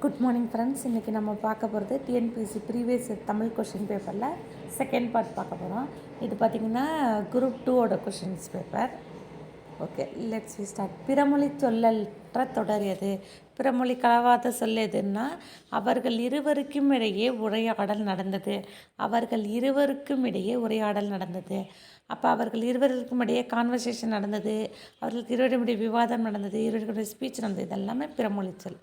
Good morning friends. இன்றைக்கி நம்ம பார்க்க போகிறது டிஎன்பிஎஸ்சி ப்ரீவியஸ் தமிழ் கொஷின் பேப்பரில் செகண்ட் பார்ட் பார்க்க போகிறோம். இது பார்த்திங்கன்னா குரூப் 2ஓட questions paper. Okay, let's we start. பிறமொழி சொல்லற்ற தொடர் எது? பிறமொழி கலவாத சொல் எதுன்னா அவர்கள் இருவருக்கும் இடையே உரையாடல் நடந்தது. அவர்கள் இருவருக்கும் இடையே உரையாடல் நடந்தது. அப்போ அவர்கள் இருவருக்கும் இடையே கான்வர்சேஷன் நடந்தது, அவர்களுக்கு இருவருக்கும் இடையே விவாதம் நடந்தது, இருவருக்கும் ஸ்பீச் நடந்தது. இதெல்லாமே பிறமொழி சொல்.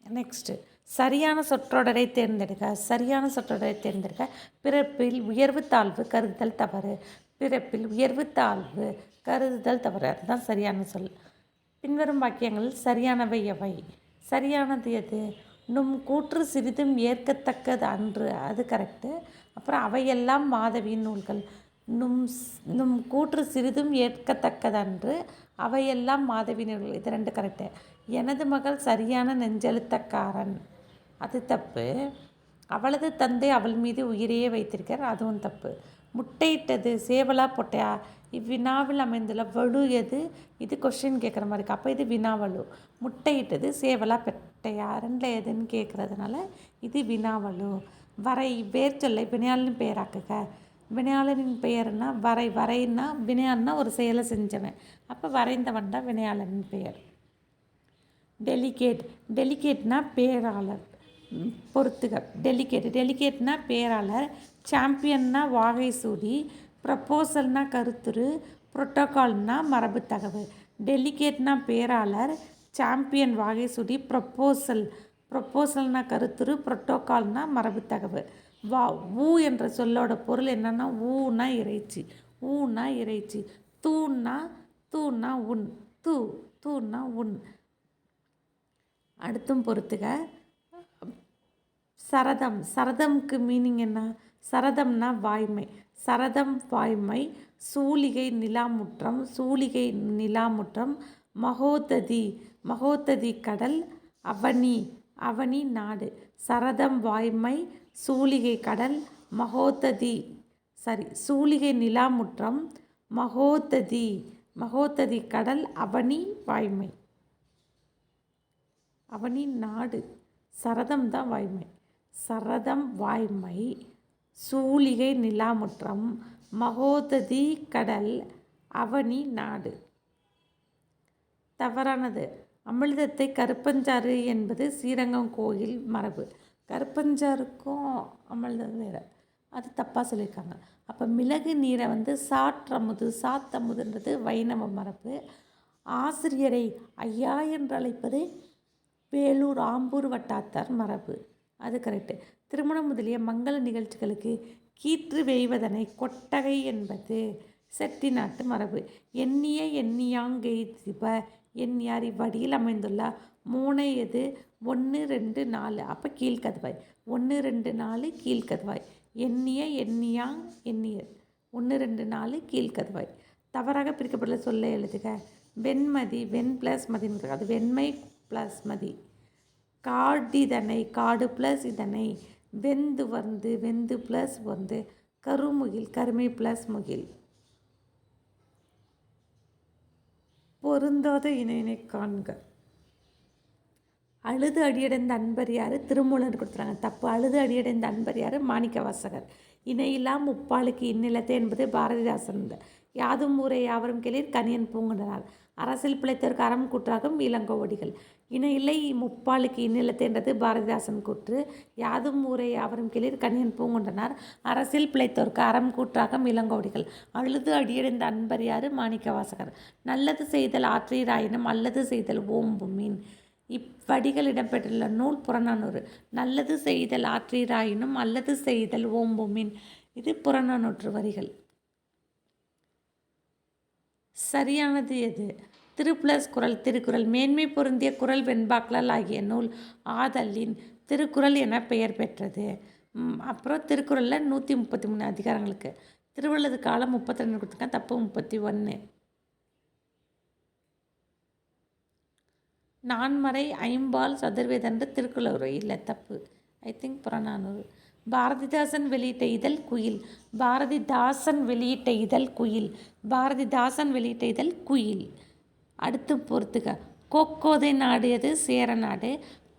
நெக்ஸ்ட்டு, சரியான சொற்றொடரை தேர்ந்தெடுக்க. சரியான சொற்றொடரை தேர்ந்தெடுக்க. பிறப்பில் உயர்வு தாழ்வு கருதுதல் தவறு. பிறப்பில் உயர்வு தாழ்வு கருதுதல் தவறு, அதுதான் சரியான சொல். பின்வரும் வாக்கியங்களில் சரியானவை எவை? சரியானது எது? நும் கூற்று சிறிதும் ஏற்கத்தக்கது அன்று, அது கரெக்டு. அப்புறம் அவையெல்லாம் மாதவியின் நூல்கள். நும் கூற்று சிறிதும் ஏற்கத்தக்கது அன்று, அவையெல்லாம் மாதவியின் நூல்கள், இது ரெண்டு கரெக்டு. எனது மகள் சரியான நெஞ்செழுத்தக்காரன், அது தப்பு. அவளது தந்தை அவள் மீது உயிரையே வைத்திருக்கிறார், அதுவும் தப்பு. முட்டையிட்டது சேவலா பொட்டையா? இவ்வினாவில் அமைந்துள்ள வலு எது? இது கொஷின் கேட்குற மாதிரி இருக்கு. அப்போ இது வினாவலு. முட்டையிட்டது சேவலா பொட்டையா ரெண்டில் எதுன்னு கேட்குறதுனால இது வினாவலு. வரை வேர் சொல்லை வினையாளனின் பெயராக்குக. வினையாளனின் பெயர்னா வரை. வரைன்னா வினையாளன்னா ஒரு செயலை செஞ்சவன், அப்போ வரைந்தவன் தான் வினையாளனின் பெயர். டெலிகேட். டெலிகேட்னா பேராளர். பொறுத்துக. டெலிகேட்னா பேராளர். சாம்பியன்னா வாகை சூடி. ப்ரப்போசல்னா கருத்துரு. புரோட்டோகால்னா மரபு தகவல். டெலிகேட்னா பேராளர், சாம்பியன் வாகை சூடி, ப்ரப்போசல்னா கருத்துரு, புரோட்டோகால்னா மரபு தகவல். ஊ என்ற சொல்லோட பொருள் என்னன்னா ஊனா இறைச்சி. ஊனா இறைச்சி. தூன்னா உன். தூன்னா உன். அடுத்தும் பொறுத்துக. சரதம். சரதம்க்கு மீனிங் என்ன? சரதம்னா வாய்மை. சரதம் வாய்மை. சூலிகை நிலாமுற்றம். சூலிகை நிலாமுற்றம். மகோததி. மகோததி கடல். அவனி நாடு. சரதம் வாய்மை, சூலிகை கடல், சூலிகை நிலாமுற்றம், மகோததி கடல், அவனி வாய்மை. அவனி நாடு. சரதம் தான் வாய்மை. சரதம் வாய்மை, சூலிகை நிலாமுற்றம், மகோததி கடல், அவனி நாடு. தவறானது. அமிழ்தத்தை கருப்பஞ்சாறு என்பது ஸ்ரீரங்கம் கோயில் மரபு. கருப்பஞ்சாருக்கும் அமிழ்தம் வேறு, அது தப்பாக சொல்லியிருக்காங்க. அப்போ மிளகு நீரை சாத்தமுதுன்றது வைணவ மரபு. ஆசிரியரை ஐயா என்று அழைப்பது வேலூர் ஆம்பூர் வட்டாத்தார் மரபு, அது கரெக்டு. திருமணம் முதலிய மங்கள நிகழ்ச்சிகளுக்கு கீற்று வேய்வதனை கொட்டகை என்பது செட்டிநாட்டு மரபு. எண்ணியாங்கெய்திப. எண்ணியார் இவ்வடியில் அமைந்துள்ள மூனை எது? 1 2 4, அப்போ கீழ்கதுவாய். 1 2 4 கீழ்கதுவாய். எண்ணியாங் எண்ணியர் 1 2 4 கீழ்கதுவாய். தவறாக பிரிக்கப்பட்டுள்ள சொல்ல எழுதுக. வெண்மதி. வெண் ப்ளஸ் மதின்னு, அது வெண்மை ப்ளஸ் மதி. காடிதனை. காடு ப்ளஸ் இதனை. வெந்து ப்ளஸ் வந்து. கருமுகில். கருமை ப்ளஸ் முகில். பொருந்தாத இணையினை காண்க. அழுது அடியடைந்த அன்பர் யார்? திருமூலர் கொடுத்துறாங்க, தப்பு. அழுது அடியடைந்த அன்பர் யார்? மாணிக்க வாசகர். இணையில்லா முப்பாலுக்கு இந்நிலத்தை என்பது பாரதிதாசன். யாதும் ஊரே யாவரும் கேளீர் கணியன் பூங்குன்றனார். அரசியல் பிழைத்தோருக்கு அறம் கூற்றாகும் இளங்கோவடிகள். இணையில்லை முப்பாலுக்கு இந்நிலத்தை என்றது பாரதிதாசன் கூற்று. யாதும் ஊரே யாவரும் கேளீர் கணியன் பூங்குன்றனார். அரசியல் பிழைத்தோருக்கு அறம் கூற்றாகும் இளங்கோவடிகள். அழுது அடியடைந்த அன்பர் யார்? மாணிக்க வாசகர். நல்லது செய்தல் ஆற்றீராயினும் அல்லது செய்தல் ஓம்புமீன். இவ்வடிகள் இடம்பெற்றுள்ள நூல் புறநானூறு. நல்லது செய்தல் ஆற்றீராயினும் அல்லது செய்தல் ஓம்புமீன், இது புறநானூற்று வரிகள். சரியானது எது? திரு ப்ளஸ் குறள். திருக்குறள். மேன்மை பொருந்திய குறள் வெண்பாக்களால் ஆகிய நூல் ஆதலின் திருக்குறள் என பெயர் பெற்றது. அப்புறம் திருக்குறளில் 133 அதிகாரங்களுக்கு. திருவள்ளுவர் காலம் 32 கொடுத்துருக்கேன், தப்பு. 31. நான்மறை ஐம்பால் சதுர்வேதன்ற திருக்குறள் இல்லை, தப்பு. I think Purananuru. பாரதிதாசன் வெளியிட்ட இதழ் குயில். பாரதிதாசன் வெளியிட்ட இதழ் குயில். பாரதிதாசன் வெளியிட்ட இதழ் குயில். அடுத்து பொறுத்துக. கோக்கோதை நாடு எது? சேர நாடு.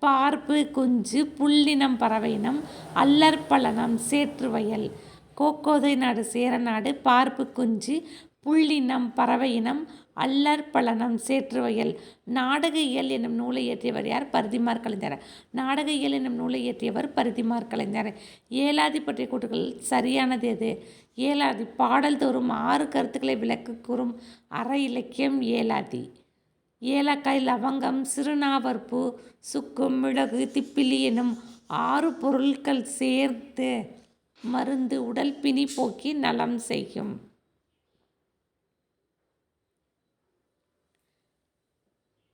பார்ப்பு குஞ்சு புள்ளினம் பறவையினம் அல்லற்பலனம் சேற்றுவயல். கோக்கோதை நாடு சேரநாடு பார்ப்பு குஞ்சு புள்ளினம் பறவையினம் அல்லற்பலனம் சேற்றுவயல். நாடக இயல் என்னும் நூலை இயற்றியவர் யார்? பரிதிமாற் கலைஞர். நாடக இயல் என்னும் நூலை இயற்றியவர் பரிதிமாற் கலைஞர். ஏலாதி பற்றிய கூற்றுகள் சரியானது எது? ஏலாதி பாடல் தோறும் 6 கருத்துக்களை விளக்கு கூறும் அற இலக்கியம் ஏலாதி. ஏலக்காய் லவங்கம் சிறுநாவற்பூ சுக்கு மிளகு திப்பிலி எனும் 6 பொருட்கள் சேர்த்து மருந்து உடல் பிணி போக்கி நலம் செய்யும்.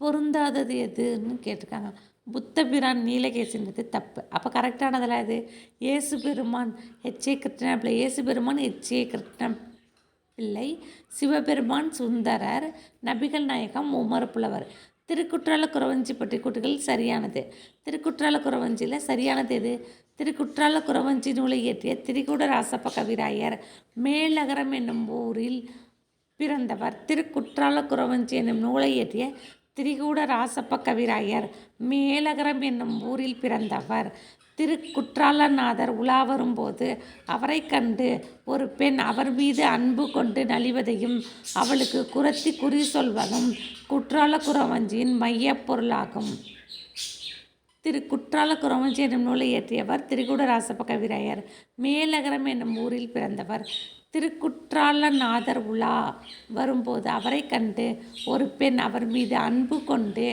பொருந்தாதது எதுன்னு கேட்டிருக்காங்க. புத்தபிரான் நீலகேசின்றது தப்பு. அப்போ கரெக்டானதெல்லாம் இது இயேசு பெருமான் எச்.ஏ. கிருஷ்ண பிள்ளை. இயேசு பெருமான் எச்.ஏ. கிருஷ்ண பிள்ளை. சிவபெருமான் சுந்தரர். நபிகள் நாயகம் உமர் புலவர். திருக்குற்றால குறவஞ்சி பற்றி கூற்றுகள் சரியானது. திருக்குற்றால குறவஞ்சியில் சரியானது எது? திருக்குற்றால குறவஞ்சி நூலை இயற்றிய திரிகூட ராசப்ப கவிராயர் மேலகரம் என்னும் ஊரில் பிறந்தவர். திருக்குற்றால குறவஞ்சி என்னும் நூலை இயற்றிய திரிகூட ராசப்ப கவிராயர் மேலகரம் என்னும் ஊரில் பிறந்தவர். திருக்குற்றாலநாதர் உலா வரும்போது அவரை கண்டு ஒரு பெண் அவர் மீது அன்பு கொண்டு நலிவதையும் அவளுக்கு குறத்தி குறி சொல்வதும் குற்றால குறவஞ்சியின் மையப் பொருளாகும். திருக்குற்றால குறவஞ்சி என்னும் நூலை இயற்றியவர் திரிகூட ராசப்ப கவிராயர் மேலகரம் என்னும் ஊரில் பிறந்தவர். திருக்குற்றாலநாதர் உலா வரும்போது அவரை கண்டு ஒரு பெண் அவர் மீது அன்பு கொண்டு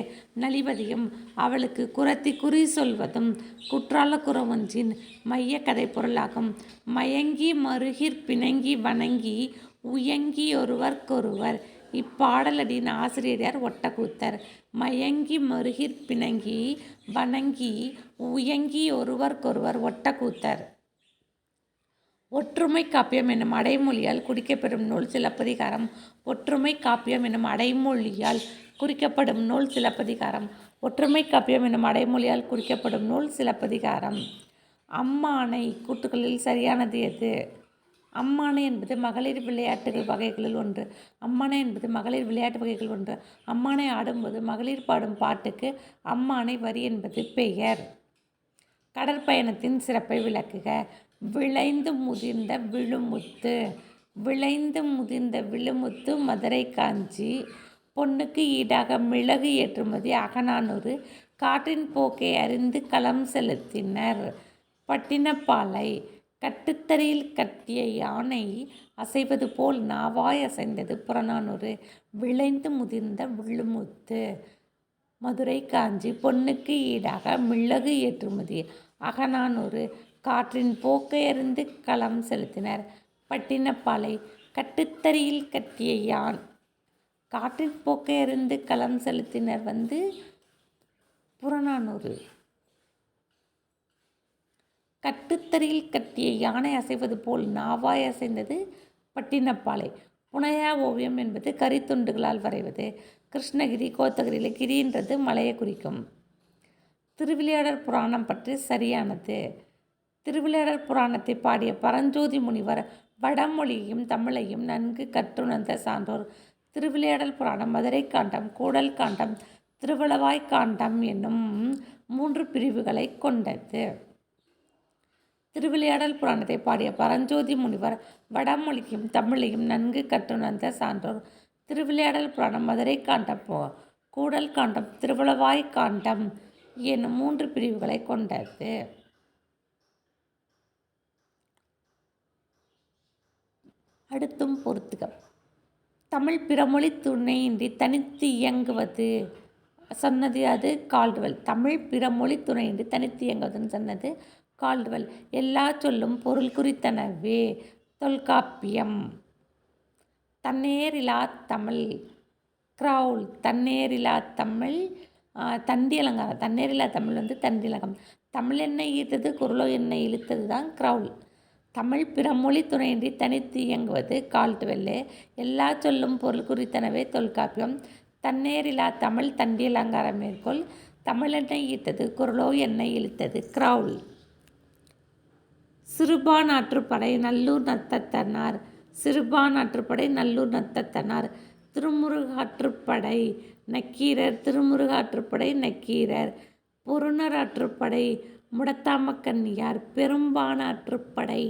நலிவதையும் அவளுக்கு குறத்தி குறி சொல்வதும் குற்றால குறவஞ்சின் மைய கதை பொருளாகும். மயங்கி மருகிற் பிணங்கி வணங்கி உயங்கி ஒருவர்க்கொருவர். இப்பாடலடியின் ஆசிரியர் யார்? ஒட்டக்கூத்தர். மயங்கி மருகிற் பிணங்கி வணங்கி உயங்கி ஒருவர்க்கொருவர். ஒட்டக்கூத்தர். ஒற்றுமை காப்பியம் என்னும் அடைமொழியால் குறிக்கப்பெறும் நூல் சிலப்பதிகாரம். ஒற்றுமை காப்பியம் என்னும் அடைமொழியால் குறிக்கப்படும் நூல் சிலப்பதிகாரம். ஒற்றுமை காப்பியம் என்னும் அடைமொழியால் குறிக்கப்படும் நூல் சிலப்பதிகாரம். அம்மானை கூற்றுகளில் சரியானது எது? அம்மானை என்பது மகளிர் விளையாட்டுகள் வகைகளில் ஒன்று. அம்மானை என்பது மகளிர் விளையாட்டு வகைகள் ஒன்று. அம்மானை ஆடும்போது மகளிர் பாடும் பாட்டுக்கு அம்மானை வரி என்பது பெயர். கடற்பயணத்தின் சிறப்பை விளக்குக. விளைந்து முதிர்ந்த விழுமுத்து. விளைந்து முதிர்ந்த விழுமுத்து மதுரை காஞ்சி. பொன்னுக்கு ஈடாக மிளகு ஏற்றுமதி அகநானூறு. காற்றின் போக்கை அறிந்து களம் செலுத்தினர். பட்டினப்பாலை. கட்டுத்தறியில் கட்டிய யானை அசைவது போல் நாவாய் அசைந்தது புறநானூறு. விளைந்து முதிர்ந்த விழுமுத்து மதுரை காஞ்சி. பொன்னுக்கு ஈடாக மிளகு ஏற்றுமதி அகநானூறு. காற்றின் போக்கை அறிந்து களம் செலுத்தினர். பட்டினப்பாலை. கட்டுத்தறியில் கட்டிய யான். காற்றின் போக்கை அறிந்து களம் செலுத்தினர் புறநானூறு. கட்டுத்தறியில் கட்டிய யானை அசைவது போல் நாவாய் அசைந்தது பட்டினப்பாலை. புனையா ஓவியம் என்பது கரித்துண்டுகளால் வரைவது. கிருஷ்ணகிரி கோத்தகிரியில் கிரின்றது மலையை குறிக்கும். திருவிளையாடற் புராணம் பற்றி சரியானது. திருவிளையாடற் புராணத்தை பாடிய பரஞ்சோதி முனிவர் வடமொழியையும் தமிழையும் நன்கு கற்றுணர்ந்த சான்றோர். திருவிளையாடல் புராணம் மதுரை காண்டம் கூடல் காண்டம் திருவளவாய் காண்டம் என்னும் 3 பிரிவுகளை கொண்டது. திருவிளையாடல் புராணத்தை பாடிய பரஞ்சோதி முனிவர் வடமொழியும் தமிழையும் நன்கு கற்றுணர்ந்த சான்றோர். திருவிளையாடல் புராணம் மதுரை காண்டம் கூடல் காண்டம் திருவளவாய் காண்டம் என்னும் 3 பிரிவுகளை கொண்டது. அடுத்தும் பொறுத்துக. தமிழ் பிறமொழி துணையின்றி தனித்து இயங்குவது சொன்னது அது கால்டுவெல். தமிழ் பிறமொழி துணையின்றி தனித்து இயங்குவதுன்னு சொன்னது கால்டுவெல். எல்லா சொல்லும் பொருள் குறித்தனவே தொல்காப்பியம். தன்னேரிலா தமிழ் கிரவுல். தன்னேரிலா தமிழ் தண்டி அலங்காரம். தன்னேரிலா தமிழ் தண்டிலகம். தமிழ் எண்ணெய் ஈர்த்தது குரலோ எண்ணெய் இழுத்தது தான் கிரவுல். தமிழ் பிறமொழி துணையின்றி தனித்து இயங்குவது கால்டுவெல்லு. எல்லா சொல்லும் பொருள் குறித்தனவே தொல்காப்பியம். தன்னேரிலா தமிழ் தண்டி அலங்காரம் மேற்கோள். தமிழெண்ணெய் ஈர்த்தது குரலோ எண்ணெய் இழுத்தது கிரவுல். சிறுபான் ஆற்றுப்படை நல்லூர் நத்தத்தனார். சிறுபான் ஆற்றுப்படை நல்லூர் நத்தத்தனார். திருமுருகாற்றுப்படை நக்கீரர். திருமுருகாற்றுப்படை நக்கீரர். பொருணராற்றுப்படை முடத்தாமக்கண்ணியார் பெரும்பானாற்றுப்படை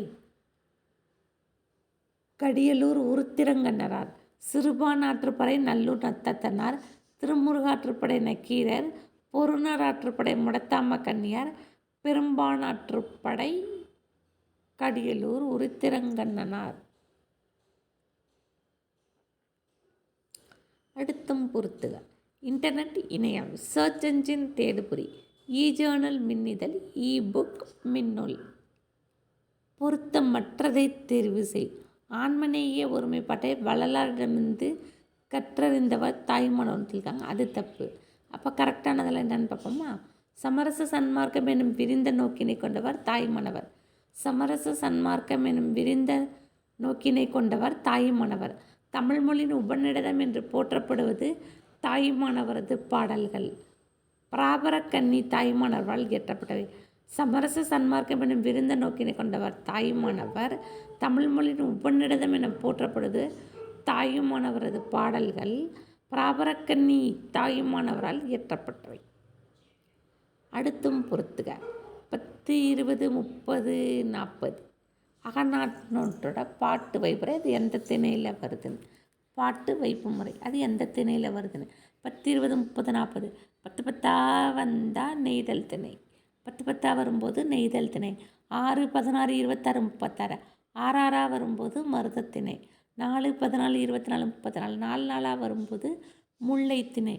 கடியலூர் உருத்திரங்கண்ணரார் சிறுபானாற்றுப்படை நல்லூர் நத்தத்தனார் திருமுருகாற்றுப்படை நக்கீரர் பொருணராற்றுப்படை முடத்தாமக்கண்ணியார் பெரும்பானாற்றுப்படை கடியலூர் உருத்திரங்கண்ணனார். அடுத்தும் பொறுத்துக. இன்டர்நெட் இணையம், சர்ச் என்ஜின் தேடுபொறி, ஜேர்னல் மின்னிதழ், புக் மின்னூல். பொருத்தமற்றதை தேர்வு செய். ஆண்மநேய ஒருமைப்பாட்டை வள்ளலாரிடமிருந்து கற்றறிந்தவர் தாய்மானவன் இருக்காங்க, அது தப்பு. அப்போ கரெக்டானதெல்லாம் என்னென்னு பார்ப்போமா? சமரச சன்மார்க்கம் எனும் விரிந்த நோக்கினை கொண்டவர் தாய்மானவர். சமரச சன்மார்க்கம் எனும் விரிந்த நோக்கினை கொண்டவர் தாயுமானவர். தமிழ்மொழியின் உபநிடதம் என்று போற்றப்படுவது தாயுமானவரது பாடல்கள். பராபரக்கன்னி தாயுமானவரால் இயற்றப்பட்டவை. சமரச சன்மார்க்கம் எனும் விரிந்த நோக்கினை கொண்டவர் தாயுமானவர். தமிழ்மொழியின் உபநிடதம் என போற்றப்படுவது தாயுமானவரது பாடல்கள். பராபரக்கன்னி தாயுமானவரால் இயற்றப்பட்டவை. அடுத்தும் பொறுத்துக. 10, 20, 30, 40 அகநானூற்றோட பாட்டு வைப்புரை அது எந்த திணையில் வருதுன்னு. பாட்டு வைப்பு முறை அது எந்த திணையில் வருதுன்னு. 10, 20, 30, 40 10 10 வந்தால் நெய்தல் திணை. 10 10 வரும்போது நெய்தல் திணை. 6, 16, 26, 36 6 வரும்போது மருதத்திணை. 4, 14, 24, 34 4 4 வரும்போது முல்லை திணை.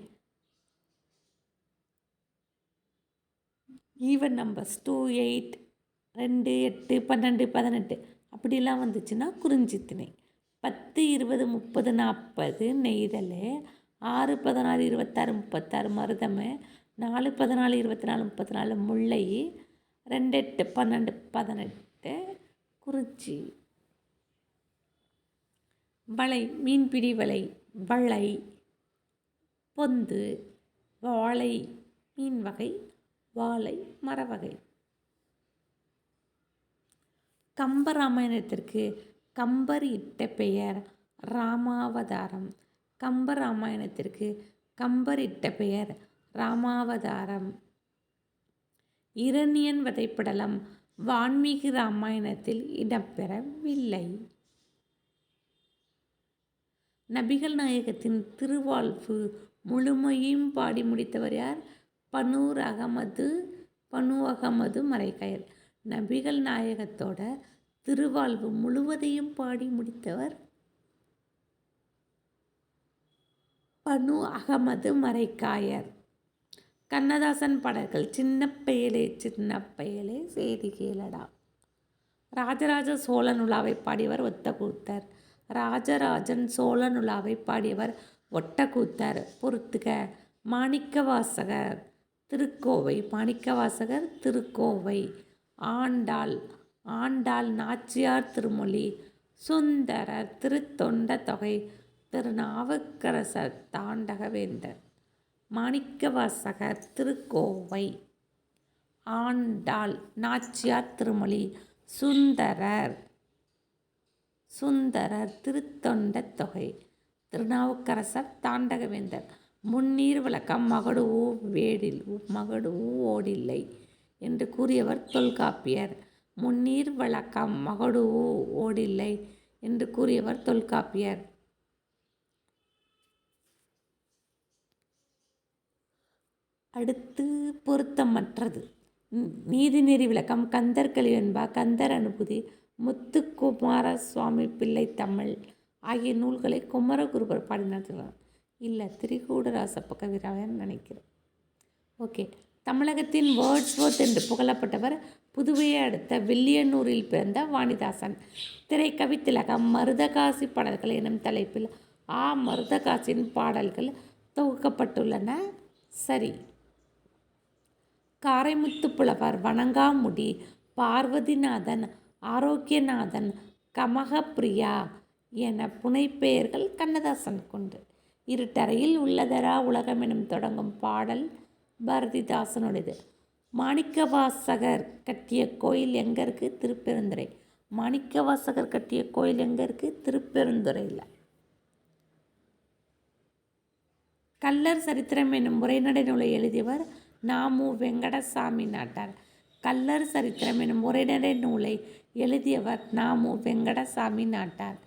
ஈவன் நம்பர்ஸ் 2, 8, 2, 8, 12, 18 அப்படிலாம் வந்துச்சுன்னா குறிஞ்சி திணை. 10, 20, 30, 40 நெய்தல். 6, 16, 26, 36 மருதம். 4, 14, 24, 34 முல்லை. 2, 8, 12, 18 குறிஞ்சி. வளை மீன்பிடி வலை, வளை, பொந்து, வாழை மீன் வகை, வாழை மரவகை. கம்பராமாயணத்திற்கு கம்பர் இட்ட பெயர் ராமாவதாரம். கம்பராமாயணத்திற்கு கம்பர் இட்ட பெயர் ராமாவதாரம். இரணியன் வதைப்படலம் வான்மீகி ராமாயணத்தில் இடம்பெறவில்லை. நபிகள் நாயகத்தின் திருவாழ்வு முழுமையும் பாடி முடித்தவர் யார்? பனு அகமது மரைக்காயர். நபிகள் நாயகத்தோட திருவாழ்வு முழுவதையும் பாடி முடித்தவர் பனு அகமது மரைக்காயர். கண்ணதாசன் பாடல்கள் சின்ன பயலே செய்தி கேளடா. ராஜராஜ சோழன் உலாவை பாடியவர் ஒட்டக்கூத்தர். ராஜராஜன் சோழன் உலாவை பாடியவர் ஒட்டக்கூத்தர். பொறுத்துக. மாணிக்கவாசகர் திருக்கோவை. மாணிக்கவாசகர் திருக்கோவை. ஆண்டாள் நாச்சியார் திருமொழி. சுந்தரர் திருத்தொண்ட தொகை. திருநாவுக்கரசர் தாண்டகவேந்தர். மாணிக்கவாசகர் திருக்கோவை. ஆண்டாள் நாச்சியார் திருமொழி. சுந்தரர் திருத்தொண்ட தொகை. திருநாவுக்கரசர் தாண்டகவேந்தர். முன்னீர் விளக்கம் மகடு ஓடில்லை என்று கூறியவர் தொல்காப்பியர். முன்னீர் விளக்கம் மகடு ஓடில்லை என்று கூறியவர் தொல்காப்பியர். அடுத்து பொருத்தமற்றது. நீதிநெறி விளக்கம் கந்தர் கலிவெண்பா, கந்தர் அனுபூதி, முத்துக்குமார சுவாமி பிள்ளை தமிழ் ஆகிய நூல்களை குமரகுருபர் பாடினார். இல்லை, திரிகூடராசப்ப கவிராயன் நினைக்கிறேன். ஓகே. தமிழகத்தின் வேர்ட்ஸ்வொர்த் என்று புகழப்பட்டவர் புதுவையை அடுத்த வில்லியனூரில் பிறந்த வாணிதாசன். திரைக்கவித்திலகம் மருதகாசி பாடல்கள் எனும் தலைப்பில் மருதகாசின் பாடல்கள் தொகுக்கப்பட்டுள்ளன. சரி. காரைமுத்து புலவர், வணங்காமுடி, பார்வதிநாதன், ஆரோக்கியநாதன், கமகப்பிரியா என புனைப்பெயர்கள் கண்ணதாசன் கொண்டு. இருட்டறையில் உள்ளதரா உலகம் எனும் தொடங்கும் பாடல் பாரதிதாசனுடையது. மாணிக்கவாசகர் கட்டிய கோயில் எங்கே இருக்குது? திருப்பெருந்துறை. மாணிக்கவாசகர் கட்டிய கோயில் எங்கே இருக்குது? திருப்பெருந்துறையில். கள்ளர் சரித்திரம் என்னும் உரைநடை நூலை எழுதியவர் நாமு வெங்கடசாமி நாட்டார். கள்ளர் சரித்திரம் எனும் உரைநடை நூலை எழுதியவர் நாமு வெங்கடசாமி நாட்டார்.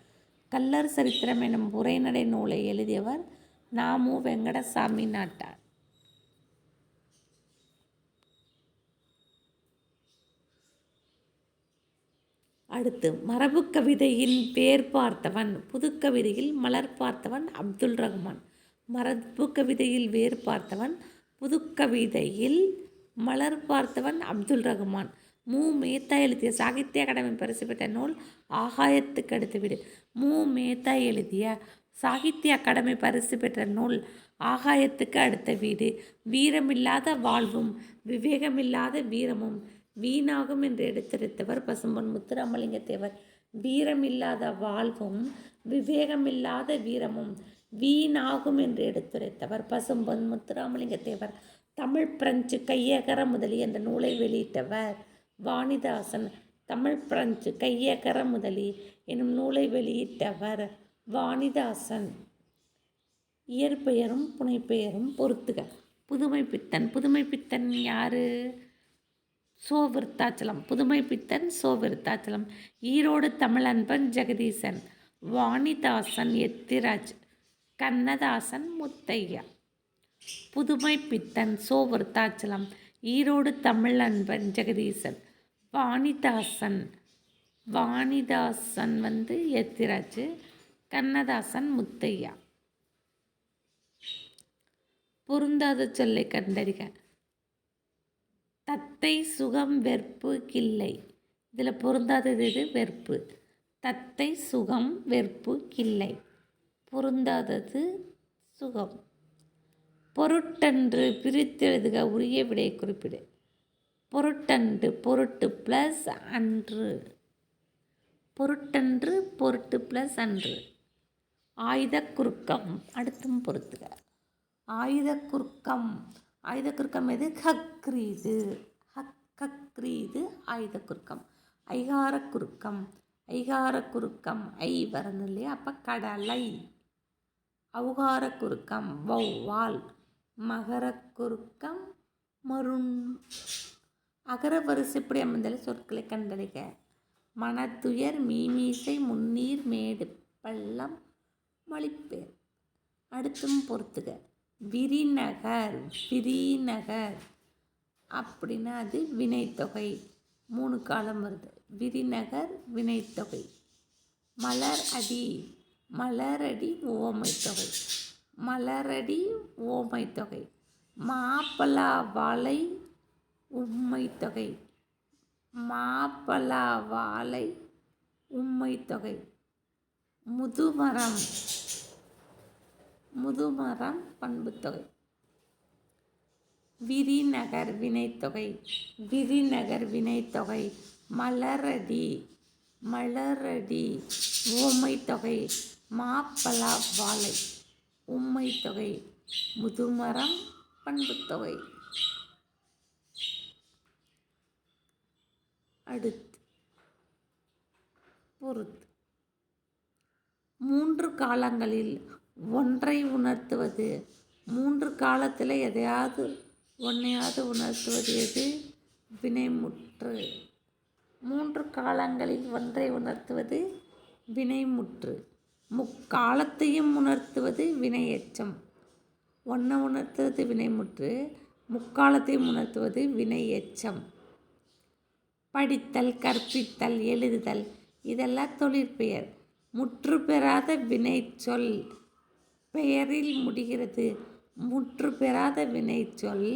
கள்ளர் சரித்திரம் எனும் உரைநடை நூலை எழுதியவர் நாமு வெங்கடசாமி நாட்டார். அடுத்து மரபு கவிதையின் வேர் பார்த்தவன். புதுக்கவிதையில் மலர் பார்த்தவன் அப்துல் ரஹ்மான். மரபு கவிதையில் வேர் பார்த்தவன், புதுக்கவிதையில் மலர் பார்த்தவன் அப்துல் ரஹ்மான். மேத்தா எழுதிய சாகித்ய அகாடமி பரிசு பெற்ற நூல் ஆகாயத்துக்கு அடுத்த வீடு. மேத்தா எழுதிய சாகித்ய அகாடமி பரிசு பெற்ற நூல் ஆகாயத்துக்கு அடுத்த வீடு. வீரமில்லாத வாழ்வும் விவேகமில்லாத வீரமும் வீணாகும் என்று எடுத்துரைத்தவர் பசும்பொன் முத்துராமலிங்க தேவர். வீரமில்லாத வாழ்வும் விவேகமில்லாத வீரமும் வீணாகும் என்று எடுத்துரைத்தவர் பசும்பொன் முத்துராமலிங்க தேவர். தமிழ் பிரெஞ்சு கையகர முதலி என்ற நூலை வெளியிட்டவர் வாணிதாசன். தமிழ் பிரெஞ்சு கையகர முதலி எனும் நூலை வெளியிட்டவர் வாணிதாசன். இயற்பெயரும் புனைப்பெயரும் பொறுத்துக. புதுமைப்பித்தன். புதுமைப்பித்தன் யாரு? சோ விருத்தாச்சலம். புதுமைப்பித்தன் சோ விருத்தாச்சலம். ஈரோடு தமிழன்பன் ஜெகதீசன். வாணிதாசன் எத்திராஜ். கண்ணதாசன் முத்தையா. புதுமைப்பித்தன் சோ விருத்தாச்சலம். ஈரோடு தமிழன்பன் ஜெகதீசன். வாணிதாசன் எத்திராஜ். கண்ணதாசன் முத்தையா. பொருந்தாத சொல்லை கண்டறிக. தத்தை சுகம் வெறுப்பு கிள்ளை. இதில் பொருந்தாதது எது? வெறுப்பு. தத்தை சுகம் வெறுப்பு கிள்ளை. பொருந்தாதது சுகம். பொருட்டன்று பிரித்தெழுதுக. உரிய விடை குறிப்பிடு. பொருட்டன்று பொருட்டு ப்ளஸ் அன்று. பொருட்டன்று பொருட்டு ப்ளஸ் அன்று. ஆயுத குறுக்கம். அடுத்தும் பொறுத்துக. ஆயுத குறுக்கம். ஆயுத குறுக்கம் எது? ஹக்ரீது. ஹக்ரீது ஆயுத குறுக்கம். ஐகார குறுக்கம். ஐகார குறுக்கம் ஐ வரணும் இல்லையா? அப்போ கடலை. ஔகார குறுக்கம் வௌவால். மகர குறுக்கம் மருண். அகர வரிசைப்படி அமைந்துள்ள சொற்களை கண்டறிக. மனத்துயர் மீமீசை முன்னீர் மேடு பள்ளம் மொழிப்பேர். அடுத்தும் பொறுத்துக. விரிநகர். விரிநகர் அப்படின்னா அது வினைத்தொகை. 3 காலம் வருது. விரிநகர் வினைத்தொகை. மலர் அடி. மலரடி உவமைத்தொகை. மலரடி உவமைத்தொகை. மாப்பலா வாழை உம்மைத்தொகை. மாப்பலா வாழை உம்மைத்தொகை. முதுமரம். முதுமரம் பண்புத்தொகை. விரிநகர் வினைத்தொகை. விரிநகர் வினைத்தொகை. மலரடி. மலரடி உவமைத்தொகை. மாப்பலா வாழை உம்மைத்தொகை. முதுமரம் பண்புத்தொகை. அடுத்து பொறுத்து. 3 காலங்களில் ஒன்றை உணர்த்துவது. 3 காலத்தில் எதையாவது ஒன்றையாவது உணர்த்துவது எது? வினைமுற்று. 3 காலங்களில் ஒன்றை உணர்த்துவது வினைமுற்று. முக்காலத்தையும் உணர்த்துவது வினையெச்சம். ஒன்றை உணர்த்துவது வினைமுற்று, முக்காலத்தையும் உணர்த்துவது வினையெச்சம். படித்தல், கற்பித்தல், எழுதுதல் இதெல்லாம் தொழிற்பெயர். முற்று பெறாத வினைச்சொல் பெயரில் முடிகிறது. முற்று பெறாத வினைச்சொல்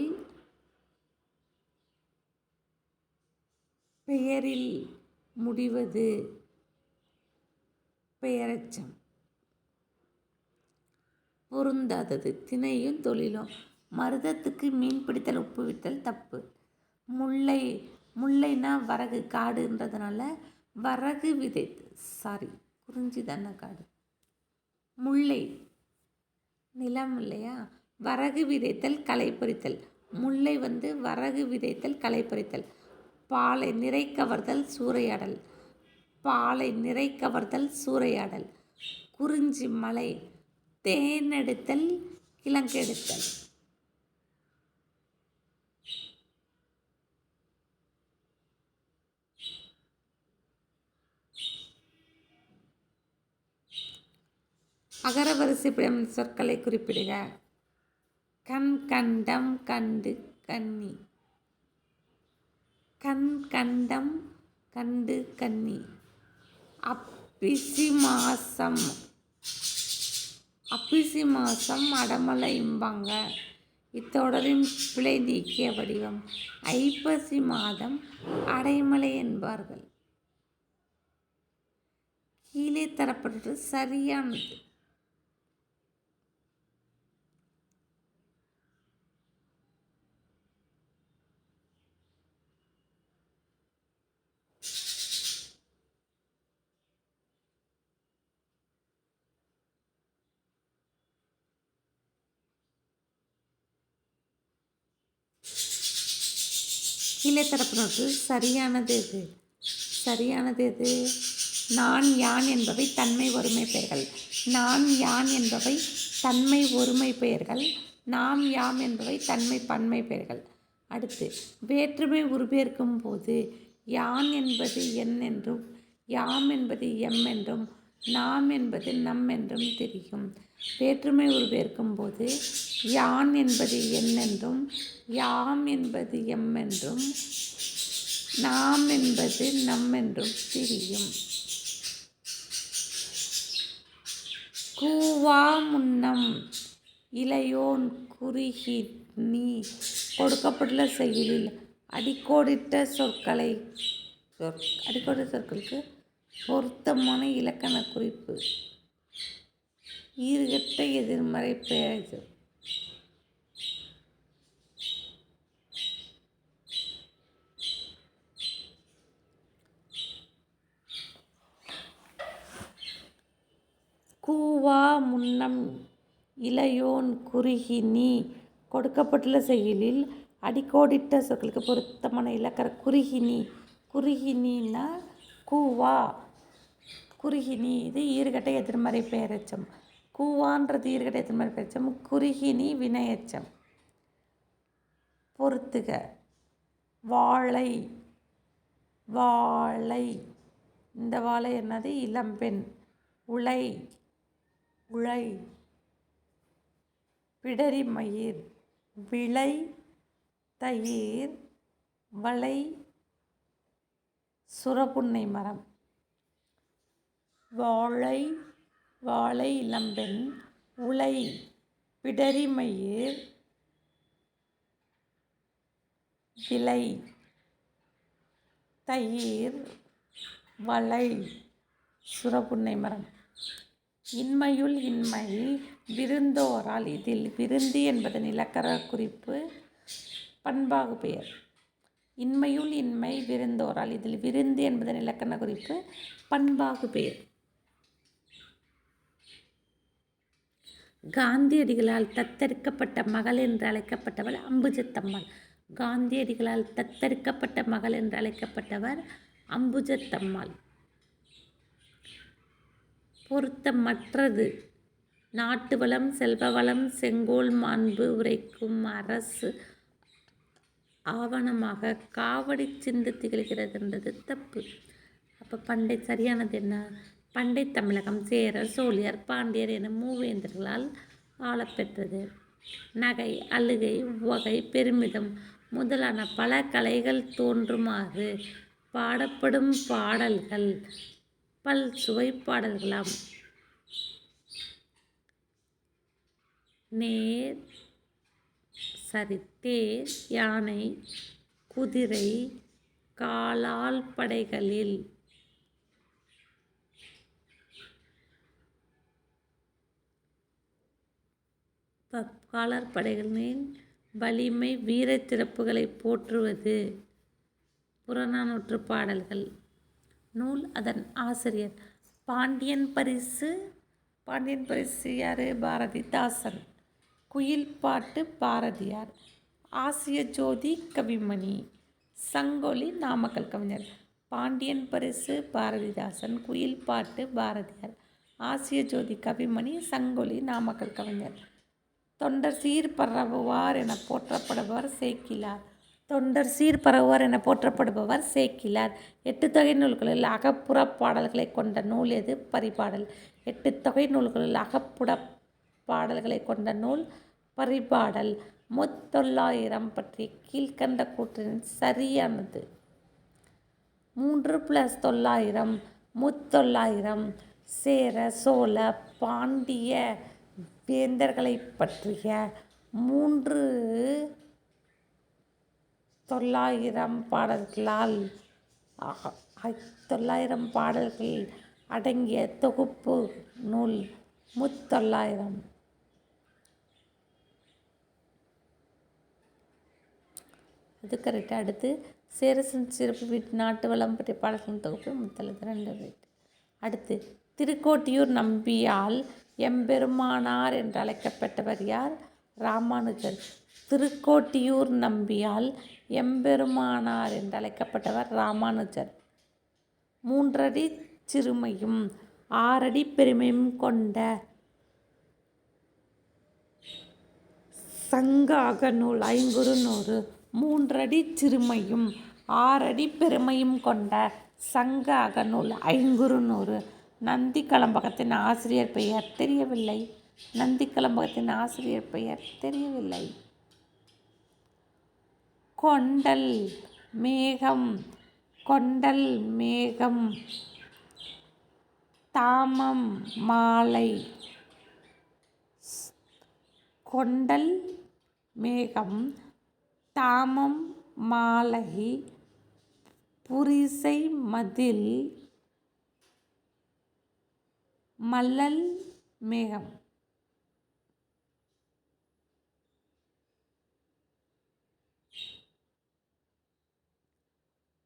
பெயரில் முடிவது பெயரெச்சம். பொருந்தாதது. திணையும் தொழிலும். மருதத்துக்கு மீன் பிடித்தல் உப்பு வித்தல் தப்பு. முல்லை. முல்லைனா வரகு காடுன்றதுனால வரகு விதைத்து குறிஞ்சி தானே காடு. முல்லை நிலம் இல்லையா? வரகு விதைத்தல் களை பறித்தல். முல்லை வரகு விதைத்தல் களை பறித்தல். பாலை நிறை கவர்தல் சூறையாடல். பாலை நிறை கவர்தல் சூறையாடல். குறிஞ்சி மலை தேனெடுத்தல் கிழங்கெடுத்தல். அகர வரிசைப்படும் சொற்களை குறிப்பிடுக. கண் கண்டம் கண்டு கன்னி. கண் கண்டம் கண்டு கன்னி. அப்பிசி மாசம் அடமலை இம்பாங்க. இத்தொடரின் பிழை நீக்கிய வடிவம். ஐப்பசி மாதம் அடைமலை என்பார்கள். கீழே தரப்பட்டது சரியானது. கீழே தரப்பட்டது சரியானது எது? நான் யான் என்பவை தன்மை ஒருமை பெயர்கள். நான் யான் என்பவை தன்மை ஒருமை பெயர்கள். நாம் யாம் என்பவை தன்மை பன்மை பெயர்கள். அடுத்து வேற்றுமை உருபெயர்க்கும் போது யான் என்பது என் என்றும் யாம் என்பது எம் என்றும் நாம் என்பது நம் என்றும் தெரியும். வேற்றுமை உருபெயர்க்கும் போது யான் என்பது என் என்றும் யாம் என்பது எம் என்றும் நாம் என்பது நம் என்றும் தெரியும். கூவா முன்னம் இளையோன் குறுகி நீ கொடுக்கப்பட்டுள்ள செயலில் அடிக்கோடிட்ட சொற்களுக்கு பொருத்தமான இலக்கண குறிப்பு. ஈறுகெட்ட எதிர்மறை பெயர். கூவா முன்னம் இளையோன் குறுகி நீ கொடுக்கப்பட்டுள்ள செயலில் அடிக்கோடிட்ட சொற்களுக்கு பொருத்தமான இலக்கண குறுகினா கூவா குறுகினி. இது ஈறுகட்ட எதிர்மறை பெயரெச்சம். கூவான்றது ஈறுகட்ட எதிர்மறை பெயரெச்சம். குறுகினி வினையெச்சம். பொறுத்துக. வாழை இந்த வாழை என்னது? இளம்பெண். உலை பிடரி மயிர். விளை தயிர். வளை சுரபுன்னை மரம். வாழை இளம்பெண். உலை பிடரி மயிர். விளை தயிர். வளை சுரபுன்னை மரம். இன்மையுள் இன்மை விருந்தோரால். இதில் விருந்து என்பதன் இலக்கண குறிப்பு பண்பாகு பெயர். இன்மையுள் இன்மை விருந்தோரால். இதில் விருந்து என்பதன் இலக்கண குறிப்பு பண்பாகு பெயர். காந்தியடிகளால் தத்தெடுக்கப்பட்ட மகள் என்று அழைக்கப்பட்டவள் அம்புஜத்தம்மாள். காந்தியடிகளால் தத்தெடுக்கப்பட்ட மகள் என்று அழைக்கப்பட்டவர் அம்புஜத்தம்மாள். பொருத்தமற்றது. நாட்டு வளம் செல்வ வளம் செங்கோல் மாண்பு உரைக்கும் அரசு ஆவணமாக காவடி சிந்து திகழ்கிறதுன்றது தப்பு. அப்போ சரியானது என்ன? பண்டை தமிழகம் சேரர் சோழியர் பாண்டியர் என மூவேந்தர்களால் ஆளப்பெற்றது. நகை அழுகை உவகை பெருமிதம் முதலான பல கலைகள் தோன்றுமாறு பாடப்படும் பாடல்கள் பல் சுவை பாடல்களாம். தேர் யானை குதிரை காலால் படைகளில் காலாற்படைகளின் வலிமை வீர சிறப்புகளை போற்றுவது. புறநானூற்று பாடல்கள். நூல் அதன் ஆசிரியர். பாண்டியன் பரிசு யார்? பாரதிதாசன். குயில் பாட்டு பாரதியார். ஆசிய ஜோதி கவிமணி. சங்கொலி நாமக்கல் கவிஞர். பாண்டியன் பரிசு பாரதிதாசன். குயில் பாட்டு பாரதியார். ஆசிய ஜோதி கவிமணி. சங்கொலி நாமக்கல் கவிஞர். தொண்டர் சீர் பரவுவார் என போற்றப்படுபவர் சேக்கிழார். தொண்டர் சீர் பரவுவார் என போற்றப்படுபவர் சேக்கிழார். 8 தொகை நூல்களுள் அகப்புறப் பாடல்களை கொண்ட நூல் எது? பரிபாடல். 8 தொகை நூல்களுள் அகப்புறப் பாடல்களை கொண்ட நூல் பரிபாடல். முத்தொள்ளாயிரம் பற்றிய கீழ்க்கண்ட கூற்றின் சரியானது. 3+900 முத்தொள்ளாயிரம். சேர சோழ பாண்டிய வேந்தர்களைப் பற்றிய 900 பாடல்களால் 900 பாடல்கள் அடங்கிய தொகுப்பு நூல் முத்தொள்ளாயிரம். அது கரெக்ட். அடுத்து சேரசன் சிறப்பு வீட்டு நாட்டு வளம் பற்றிய பாடல்களின் தொகுப்பு முத்தொள்ளாயிரம் 2 ரைட். அடுத்து திருக்கோட்டியூர் நம்பியால் எம்பெருமானார் என்று அழைக்கப்பட்டவர் யார்? ராமானுஜர். திருக்கோட்டியூர் நம்பியால் எம்பெருமானார் என்று அழைக்கப்பட்டவர் ராமானுஜர். 3 அடி சிறுமையும் 6 அடி பெருமையும் கொண்ட சங்க அகநூல் ஐங்குறுநூறு. 3 அடி சிறுமையும் 6 அடி பெருமையும் கொண்ட சங்க அகநூல் ஐங்குறுநூறு. நந்தி கலம்பகத்தின் ஆசிரியர் பெயர் தெரியவில்லை. நந்தி கலம்பகத்தின் ஆசிரியர் பெயர் தெரியவில்லை. கொண்டல் மேகம். கொண்டல் மேகம் தாமம் மாலை. கொண்டல் மேகம் தாமம் மாலை புரிசை மதில் மல்லல் மேகம்.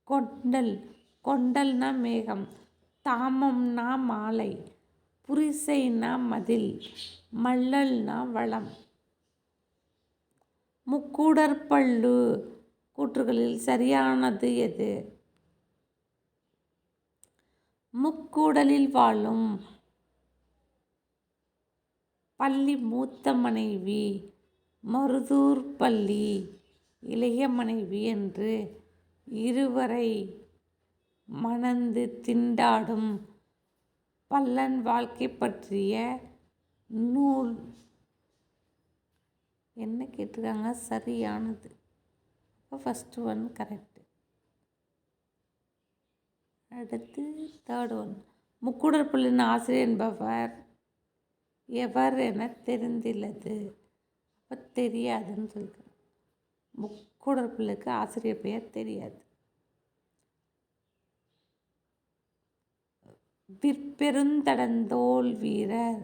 கொண்டல். கொண்டல்னா மேகம், தாமம்னா மாலை, புரிசைனா மதில், மல்லல்னா வளம். முக்கூடற்பள்ளு கூற்றுகளில் சரியானது எது? முக்கூடலில் வாழும் பள்ளி மூத்த மனைவி, மருதூர் பள்ளி இளைய மனைவி என்று இருவரை மணந்து திண்டாடும் பல்லன் வாழ்க்கை பற்றிய நூல் என்ன கேட்டிருக்காங்க? சரியானது. அப்போ ஃபஸ்ட்டு ஒன் கரெக்டு. அடுத்து தேர்ட் ஒன். முக்கூடற்பள்ளியின் ஆசிரியர் என்பவர் எவர் என தெரிந்துள்ளது. அப்போ தெரியாதுன்னு சொல்லிக்கிறேன். முக்கூடற்பள்ளிக்கு ஆசிரியர் பெயர் தெரியாது. விற்பெருந்தடந்தோள் வீரர்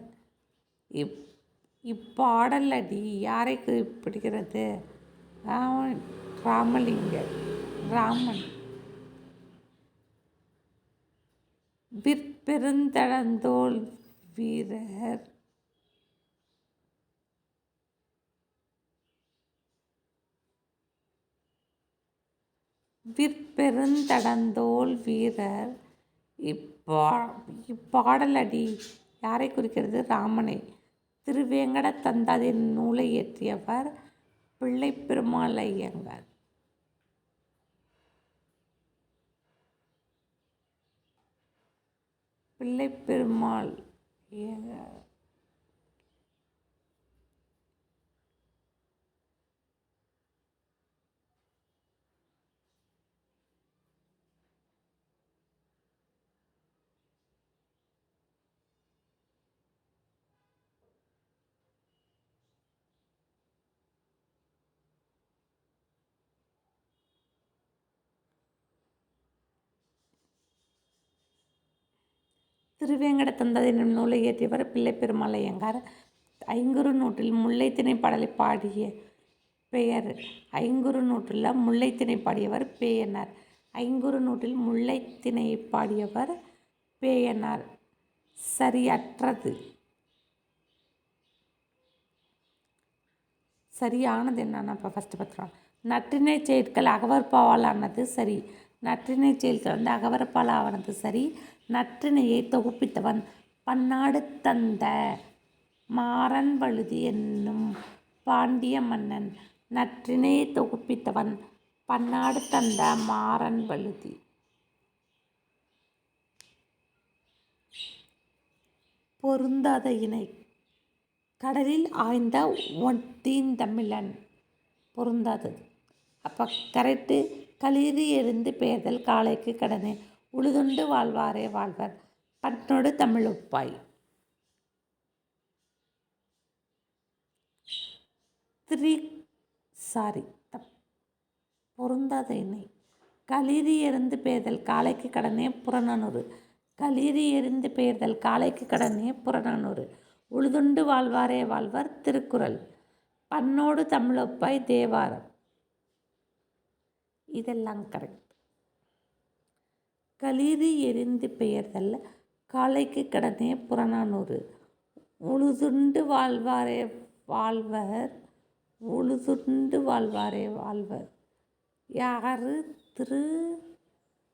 இப்பாடல் அடி யாரை குறிப்பிடுகிறது? ராமலிங்கர். ராமன். விற்பெருந்தடந்தோள் வீரர் விற்பெருந்தடந்தோள் வீரர் இப்பாடலடி யாரை குறிக்கிறது? ராமனை. திருவேங்கட தந்தாதியின் நூலை இயற்றியவர் பிள்ளைப்பெருமாள் ஐயங்கார். பிள்ளைப்பெருமாள் ஐயங்கார். திருவேங்கட தந்தாதி என்னும் நூலை இயற்றியவர் பிள்ளைப்பெருமாள் ஐயங்கார். ஐங்குறுநூற்றில் முல்லைத்திணை பாடலை பாடிய பெயர். ஐங்குறுநூற்றில் முல்லைத்திணை பாடியவர் பேயனார். ஐங்குறுநூற்றில் முல்லைத்திணையை பாடியவர் பேயனார். சரியற்றது. சரியானது என்னன்னா இப்போ ஃபஸ்ட்டு பார்த்துருவோம். நற்றிணை செயற்கள் அகவற்பாவால் ஆனது சரி. நற்றிணை செயல்கள் அகவற்பால் ஆனது சரி. நற்றிணையை தொகுப்பித்தவன் பன்னாடு தந்த மாறன் வழுதி என்னும் பாண்டிய மன்னன். நற்றிணையை தொகுப்பித்தவன் பன்னாடு தந்த மாறன் வழுதி. பொருந்தாத இணை. கடலில் ஆய்ந்த ஒட்டீந்தமிழன். பொருந்தாதது. அப்போ கரெக்டு. களிறு எறிந்து பெயர்தல் காளைக்கு கடனே உழுதுண்டு வாழ்வாரே வாழ்வர் பன்னொடு தமிழொப்பாய். பொருந்தாத இணை. களிறு எறிந்து பெயர்தல் காளைக்கு கடனே புறநானூறு. களிறு எறிந்து பெயர்தல் காளைக்கு கடனே புறநானூறு. உழுதுண்டு வாழ்வாரே வாழ்வர் திருக்குறள். பன்னோடு தமிழொப்பாய் தேவாரம். இதெல்லாம் கரெக்ட். களிறு எறிந்து பெயர்தல் காளைக்கு கடனே புறநானூறு. உழுதுண்டு வாழ்வாரே வாழ்வர். உழுதுண்டு வாழ்வாரே வாழ்வர் யாரு? திருக்குறள்.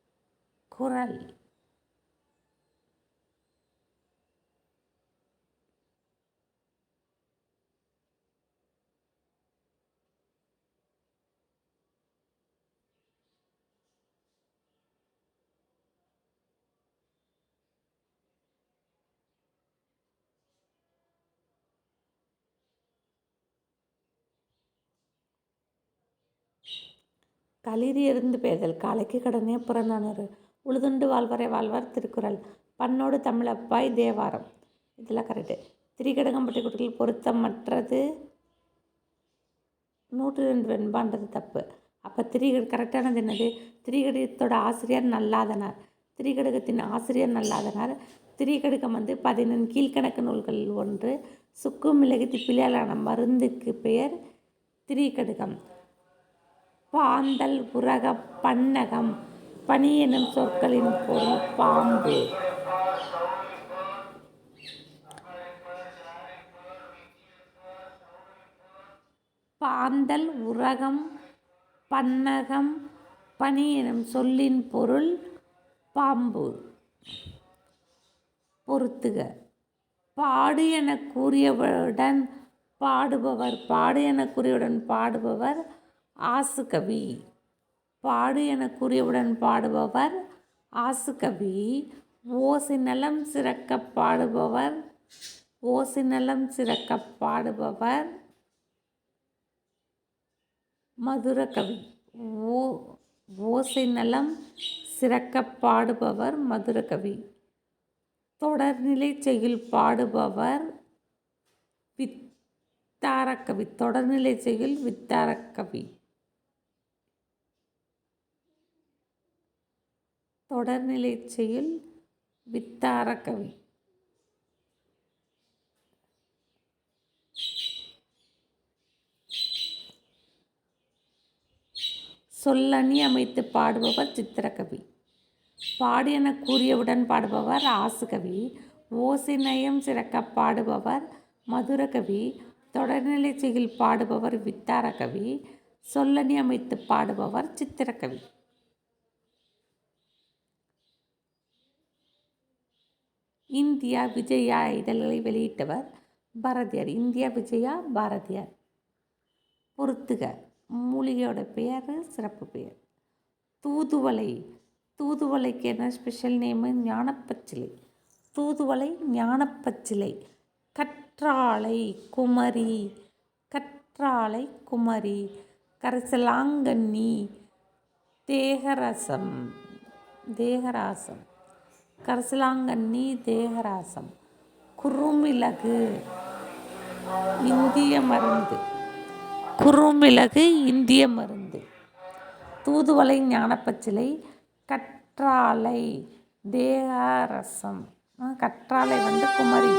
களிறு எறிந்து பெயர்தல் காளைக்கு கடனே புறநானூறு. உழுதுண்டு வாழ்வாரே வாழ்வார் திருக்குறள். பன்னோடு தமிழப்பாய் தேவாரம். இதெல்லாம் கரெக்டு. திரிகடகம்பட்டி குட்டிகள் பொருத்தமற்றது 102 வெண்பான்றது தப்பு. அப்போ கரெக்டானது என்னது? திரிகடகத்தோட ஆசிரியர் நல்லாதனார். திரிகடகத்தின் ஆசிரியர் நல்லாதனார். திரிகடகம் 11 கீழ்கணக்கு நூல்கள் ஒன்று. சுக்கு மிளகு திப்பிலியாலான மருந்துக்கு பெயர் திரிகடகம். பாந்தல் உரக பன்னகம் பனி எனும் சொற்களின் பொருள் பாம்பு. பாந்தல் உரகம் பன்னகம் பனி எனும் சொல்லின் பொருள் பாம்பு. பொறுத்துக. பாடு என கூறியவுடன் பாடுபவர். பாடு என கூறியவுடன் பாடுபவர் ஆசுகவி. பாடு என கூறியவுடன் பாடுபவர் ஆசுகவி. ஓசை நலம் சிறக்க பாடுபவர். ஓசை நலம் சிறக்க பாடுபவர் மதுரகவி. ஓசை நலம் சிறக்க பாடுபவர் மதுரகவி. தொடர்நிலை செய்யுள் பாடுபவர் வித்தாரக்கவி. தொடர்நிலை செய்யுள் வித்தாரக்கவி. தொடர்நிலை செய்யுள் வித்தாரக்கவி. சொல்லணி அமைத்து பாடுபவர் சித்திரக்கவி. பாடு என கூறியவுடன் பாடுபவர் ஆசுகவி. ஓசை நயம் சிறக்க பாடுபவர் மதுரகவி. தொடர்நிலை செய்யுள் பாடுபவர் வித்தாரக்கவி. சொல்லணி அமைத்து பாடுபவர் சித்திரக்கவி. இந்தியா விஜயா இதழ்களை வெளியிட்டவர் பாரதியார். இந்தியா விஜயா பாரதியார். பொறுத்துக. மூலிகையோட பெயர் சிறப்பு பெயர். தூதுவளை. தூதுவளைக்கு என்ன ஸ்பெஷல் நேமு? ஞானப்பச்சிலை. தூதுவளை ஞானப்பச்சிலை. கற்றாழை குமரி. கற்றாழை குமரி. கரிசலாங்கண்ணி தேகரசம். தேகராசம். கரிசலாங்கண்ணி தேகராசம். குறுமிளகு இந்திய மருந்து. குறுமிளகு இந்திய மருந்து. தூதுவளை ஞானப்பச்சிலை. கற்றாழை தேகரசம். கற்றாழை குமரி.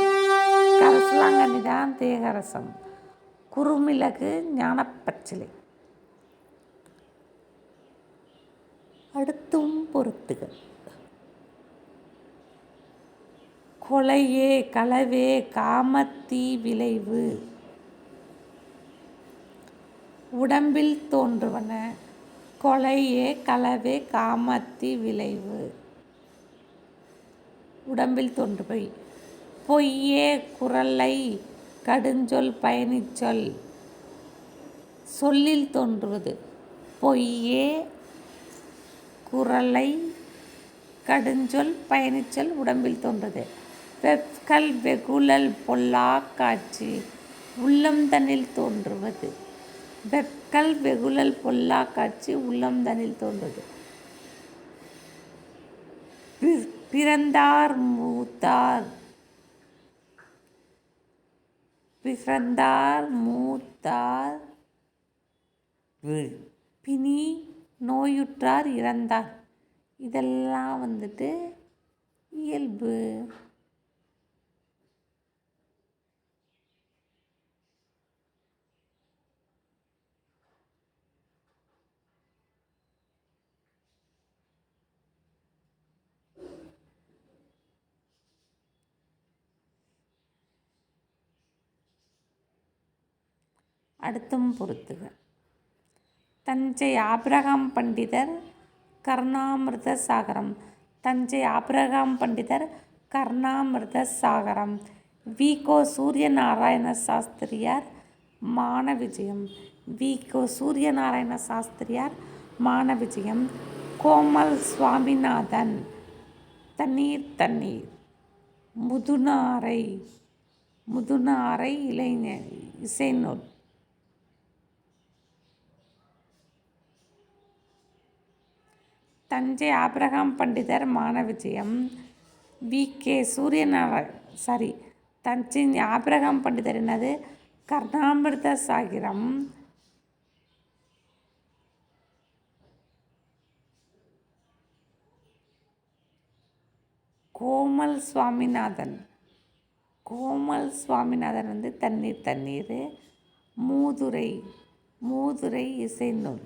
கரிசலாங்கண்ணி தான் தேகரசம். குறுமிளகு ஞானப்பச்சிலை. அடுத்தும் பொறுத்துக. கொலையே களவே காமத்தீ விளைவு. உடம்பில் தோன்றுவன. கொலையே களவே காமத்தீ விளைவு. உடம்பில் தோன்றுவை. பொய்யே குறளை கடுஞ்சொல் பயனிச்சொல். சொல்லில் தோன்றுவது. பொய்யே குறளை கடுஞ்சொல் பயனிச்சொல் உடம்பில் தோன்றது. வெப்கல் வெகுழல் பொல்லா காட்சி உள்ளம் தன்னில் தோன்றுவது. வெப்கல் வெகுழல் பொல்லா காட்சி உள்ளம் தன்னில் தோன்றுவது. பிறந்தார் மூத்தார் பிணி நோயுற்றார் இறந்தார். இதெல்லாம் இயல்பு. அடுத்தும் பொறுத்துக. தஞ்சை ஆபிரகாம் பண்டிதர் கர்ணாமிர்த சாகரம். தஞ்சை ஆபிரகாம் பண்டிதர் கர்ணாமிர்த சாகரம். வி. கோ. சூரியநாராயண சாஸ்திரியார் மான விஜயம். வி. கோ. சூரியநாராயண சாஸ்திரியார் மான விஜயம். கோமல் சுவாமிநாதன் தண்ணீர் தண்ணீர். முதுநாரை இசைநூல். தஞ்சை ஆபிரகாம் பண்டிதர் மான விஜயம். தஞ்சை ஆபிரகாம் பண்டிதர் என்னது? கர்ணாமிர்த சாகரம். கோமல் சுவாமிநாதன் தண்ணீர் தண்ணீர். மூதுரை இசைநூல்.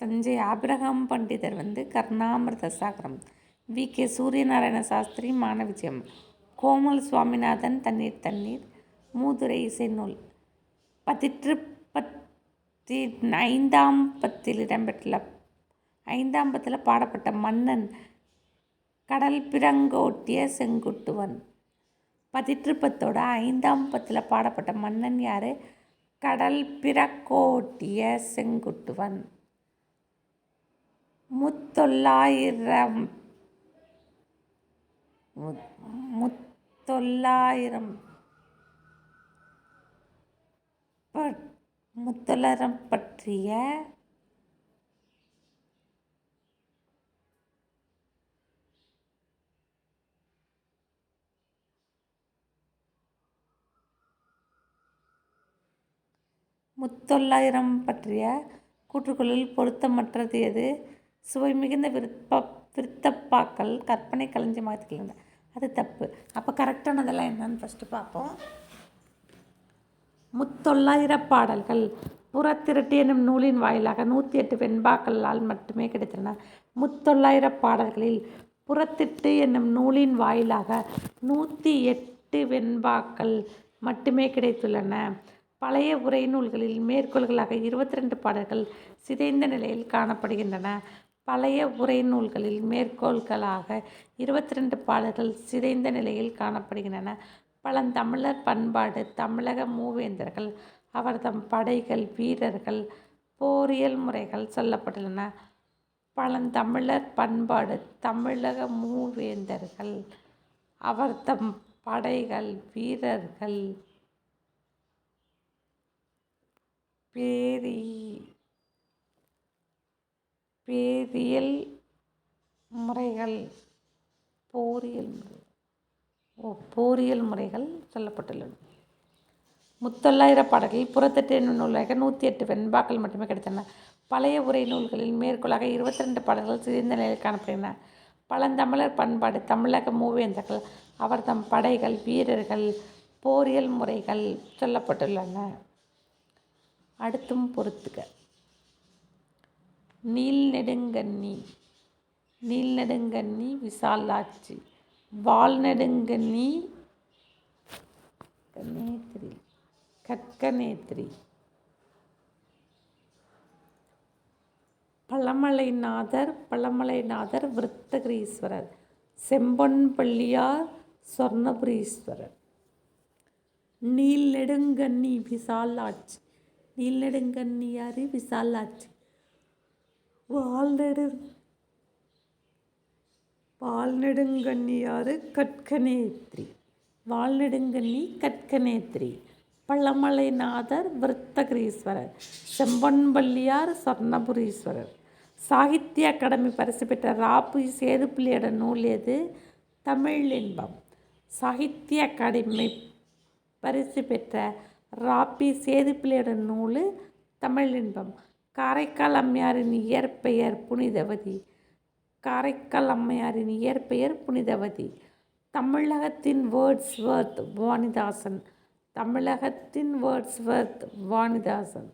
தஞ்சை ஆபிரகாம் பண்டிதர் கர்ணாமிர்த சாகரம். வி. கே. சூரியநாராயண சாஸ்திரி மான விஜயம். கோமல் சுவாமிநாதன் தண்ணீர் தண்ணீர். மூதுரை இசைநூல். ஐந்தாம் பத்தில் இடம்பெற்றுள்ள 5ஆம் பத்தில் பாடப்பட்ட மன்னன் கடல் பிறங்கோட்டிய செங்குட்டுவன். 10 5ஆம் பத்தில் பாடப்பட்ட மன்னன் யார்? கடல் பிறக்கோட்டிய செங்குட்டுவன். முத்தொள்ளாயிரம் பற்றிய கூற்றுக்களுள் பொருத்தமற்றது எது? சுவை மிகுந்த விருத்தப்பாக்கள் கற்பனை களஞ்சியமாக திகழ்கின்றன. அது தப்பு. அப்போ கரெக்டானதெல்லாம் என்னன்னு ஃபஸ்ட்டு பார்ப்போம். 900 பாடல்கள் புறத்திரட்டு என்னும் நூலின் வாயிலாக 108 வெண்பாக்களால் மட்டுமே கிடைத்தன. 900 பாடல்களில் புறத்திட்டு என்னும் நூலின் வாயிலாக 108 வெண்பாக்கள் மட்டுமே கிடைத்துள்ளன. பழைய உரை நூல்களில் மேற்கோள்களாக 22 பாடல்கள் சிதைந்த நிலையில் காணப்படுகின்றன. பழைய உரை நூல்களில் மேற்கோள்களாக 22 பாடல்கள் சிதைந்த நிலையில் காணப்படுகின்றன. பழந்தமிழர் பண்பாடு தமிழக மூவேந்தர்கள் அவர்தம் படைகள் வீரர்கள் போரியல் முறைகள் சொல்லப்பட்டுள்ளன. பழந்தமிழர் பண்பாடு தமிழக மூவேந்தர்கள் அவர்தம் படைகள் வீரர்கள் போரியல் முறைகள் சொல்லப்பட்டுள்ளன. 900 பாடல்களில் புறத்தட்டு என்னும் நூலாக 108 வெண்பாக்கள் மட்டுமே கிடைத்தன. பழைய உரை நூல்களில் மேற்கோளாக 22 பாடல்கள் சிதைந்த நிலையில் காணப்படுகின்றன. பழந்தமிழர் பண்பாடு தமிழக மூவேந்தர்கள் அவர்தம் படைகள் வீரர்கள் போரியல் முறைகள் சொல்லப்பட்டுள்ளன. அடுத்தும் பொறுத்துக. நீள்நெடுங்கண்ணி விசாலாட்சி. வால்நெடுங்கண்ணி கட்கநேத்திரி. பழமலைநாதர் விருத்தகிரீஸ்வரர். செம்பொன்பள்ளியார் சொர்ணபுரீஸ்வரர். நீல்நெடுங்கண்ணி விசாலாட்சி. நீல்நெடுங்கண்ணியாரு விசாலாட்சி. வால்நெடுங்கண்ணியாரு கட்கநேத்ரி. வால்நெடுங்கண்ணி கட்கநேத்ரி. பழமலைநாதர் விருத்தகிரீஸ்வரர். செம்பொன்பள்ளியார் சொர்ணபுரீஸ்வரர். சாகித்ய அகாடமி பரிசு பெற்ற ராபி சேதுப்பிள்ளையோட நூல் எது? தமிழ் இன்பம். சாகித்ய அகாடமி பரிசு பெற்ற ராபி சேதுப்பிள்ளையோட நூல் தமிழ் இன்பம். காரைக்கால் அம்மையாரின் இயற்பெயர் புனிதவதி. காரைக்கால் அம்மையாரின் இயற்பெயர் புனிதவதி. தமிழகத்தின் வேர்ட்ஸ்வர்த் வாணிதாசன். தமிழகத்தின் வேர்ட்ஸ்வர்த் வாணிதாசன்.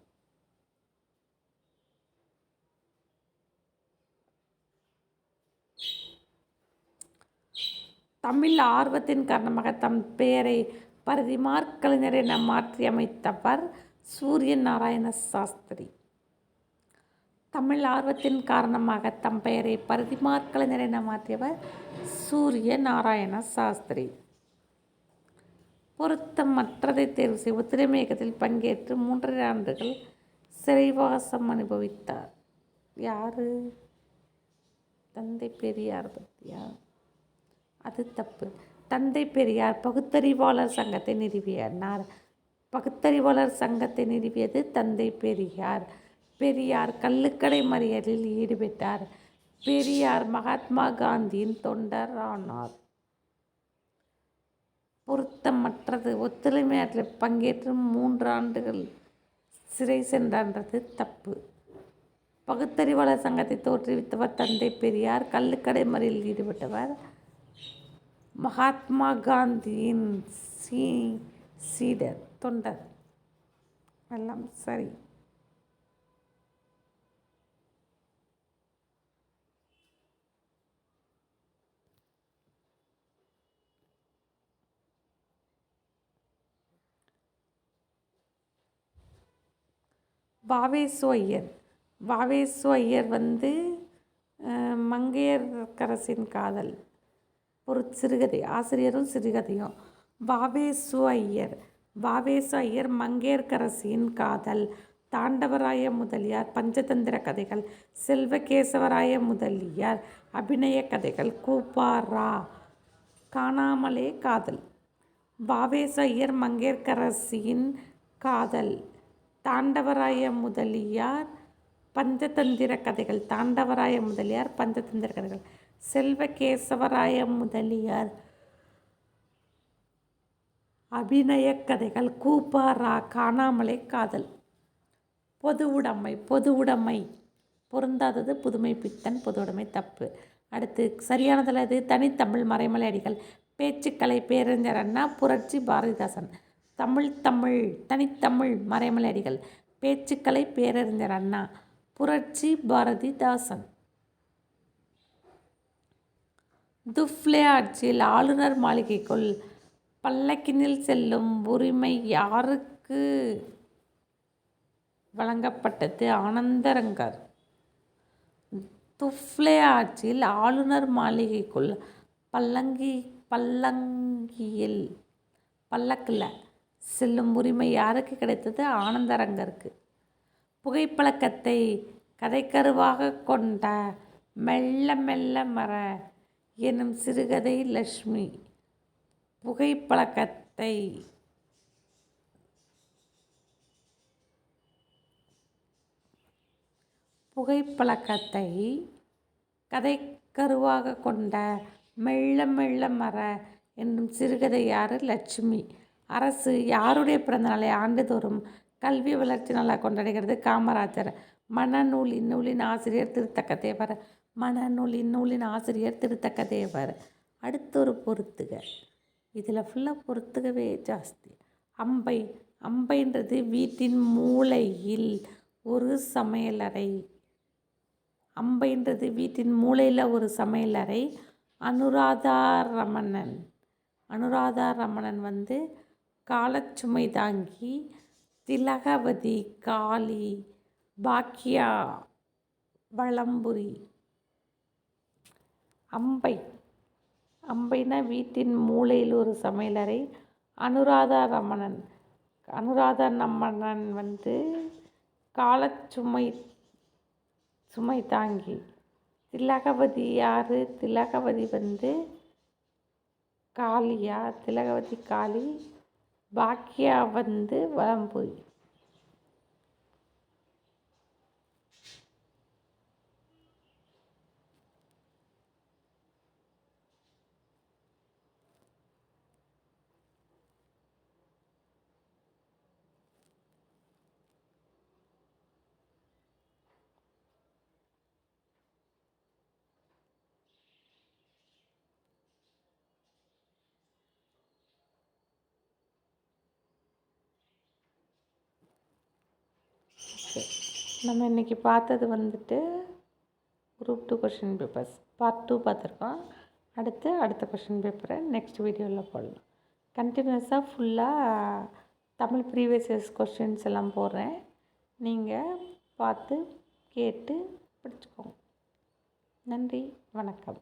தமிழ் ஆர்வத்தின் காரணமாக தம் பெயரை பரிதிமாற் கலைஞர் என மாற்றியமைத்தவர் சூரிய நாராயண சாஸ்திரி. தமிழ் ஆர்வத்தின் காரணமாக தம் பெயரை பரிதிமாற் கலைஞர் என மாற்றியவர் சூரிய நாராயண சாஸ்திரி. பொருத்தமற்றதை தேர்வு செய்ய ஒத்துழைமை இயக்கத்தில் பங்கேற்று 3.5 ஆண்டுகள் சிறைவாசம் அனுபவித்தார். யாரு? தந்தை பெரியார் பற்றியா? அது தப்பு. தந்தை பெரியார் பகுத்தறிவாளர் சங்கத்தை நிறுவினார். பகுத்தறிவாளர் சங்கத்தை நிறுவியது தந்தை பெரியார். பெரியார் கள்ளுக்கடை மறியலில் ஈடுபட்டார். பெரியார் மகாத்மா காந்தியின் தொண்டர் ஆனார். பொருத்தமற்றது ஒத்துழைமையாற்றில் பங்கேற்று 3 ஆண்டுகள் சிறை சென்றது தப்பு. பகுத்தறிவாளர் சங்கத்தை தோற்றுவித்தவர் தந்தை பெரியார். கள்ளுக்கடை மறியலில் ஈடுபட்டவர் மகாத்மா காந்தியின் சீடர் தொண்டர். எல்லாம் சரி. வாவேசு ஐயர். வாவேசு ஐயர் மங்கையர்க்கரசின் காதல் ஒரு சிறுகதை. ஆசிரியரும் சிறுகதையும். வாவேசு ஐயர். வாவேசு ஐயர் மங்கையர்க்கரசியின் காதல். தாண்டவராய முதலியார் பஞ்சதந்திர கதைகள். செல்வகேசவராய முதலியார் அபிநய கதைகள். கூப்பாரா காணாமலே காதல். வாவேசு ஐயர் மங்கையர்க்கரசியின் காதல். தாண்டவராய முதலியார் பஞ்சதந்திர கதைகள். தாண்டவராய முதலியார் பஞ்சதந்திர கதைகள். செல்வகேசவராய முதலியார் அபிநய கதைகள். கூப்பாரா காணாமலே காதல். பொது உடைமை. பொது உடைமை பொருந்தாதது புதுமை பித்தன். பொது உடைமை தப்பு. அடுத்து சரியானதில் அது தனித்தமிழ் மறைமலை அடிகள். பேச்சுக்கலை பேரறிஞர் அண்ணா. புரட்சி பாரதிதாசன். தமிழ் தனித்தமிழ் மறைமலை அடிகள். பேச்சுக்கலை பேரறிஞர் அண்ணா. புரட்சி பாரதிதாசன். துஃப்ளே ஆட்சியில் ஆளுநர் மாளிகைக்குள் பல்லக்கினில் செல்லும் உரிமை யாருக்கு வழங்கப்பட்டது? ஆனந்தரங்கர். துஃப்ளே ஆட்சியில் ஆளுநர் மாளிகைக்குள் பல்லக்கில் செல்லும் உரிமை யாருக்கு கிடைத்தது? ஆனந்தரங்கருக்கு. புகைப்பழக்கத்தை கதைக்கருவாக கொண்ட மெல்ல மெல்ல மற எனும் சிறுகதை லட்சுமி. புகைப்பழக்கத்தை கதைக்கருவாக கொண்ட மெல்ல மெல்ல மற என்னும் சிறுகதை யாரு? லட்சுமி. அரசு யாருடைய பிறந்தநாளை ஆண்டுதோறும் கல்வி வளர்ச்சி நாளாக கொண்டாடுகிறது? காமராஜர். மனநூல் இந்நூலின் ஆசிரியர் திருத்தக்கதேவர். மனநூல் இந்நூலின் ஆசிரியர் திருத்தக்கதேவர். அடுத்து ஒரு பொறுத்துக. இதில் ஃபுல்லாக பொறுத்துகவே ஜாஸ்தி. அம்பை. அம்பைன்றது வீட்டின் மூலையில் ஒரு சமையலறை. அம்பைன்றது வீட்டின் மூலையில் ஒரு சமையலறை. அனுராதா ரமணன் காலச்சுமை தாங்கி. திலகவதி காளி. பாக்கியா வளம்புரி. அம்பை அம்பைனா வீட்டின் மூலையில் ஒரு சமையலறை. அனுராதா ரமணன் காலச்சுமை சுமை தாங்கி. திலகவதி யார்? திலகவதி காளியா? திலகவதி காளி. பாக்கியா வலம்புரி. நம்ம இன்றைக்கி பார்த்தது குரூப் 2 கொஷின் பேப்பர்ஸ் பார்ட் 2 பார்த்துருக்கோம். அடுத்த கொஷின் பேப்பரை நெக்ஸ்ட் வீடியோவில் போடலாம். கண்டினியூஸாக ஃபுல்லாக தமிழ் ப்ரீவியஸ் இயர்ஸ் கொஷின்ஸ் எல்லாம் போடுறேன். நீங்கள் பார்த்து கேட்டு படிச்சுக்கோங்க. நன்றி, வணக்கம்.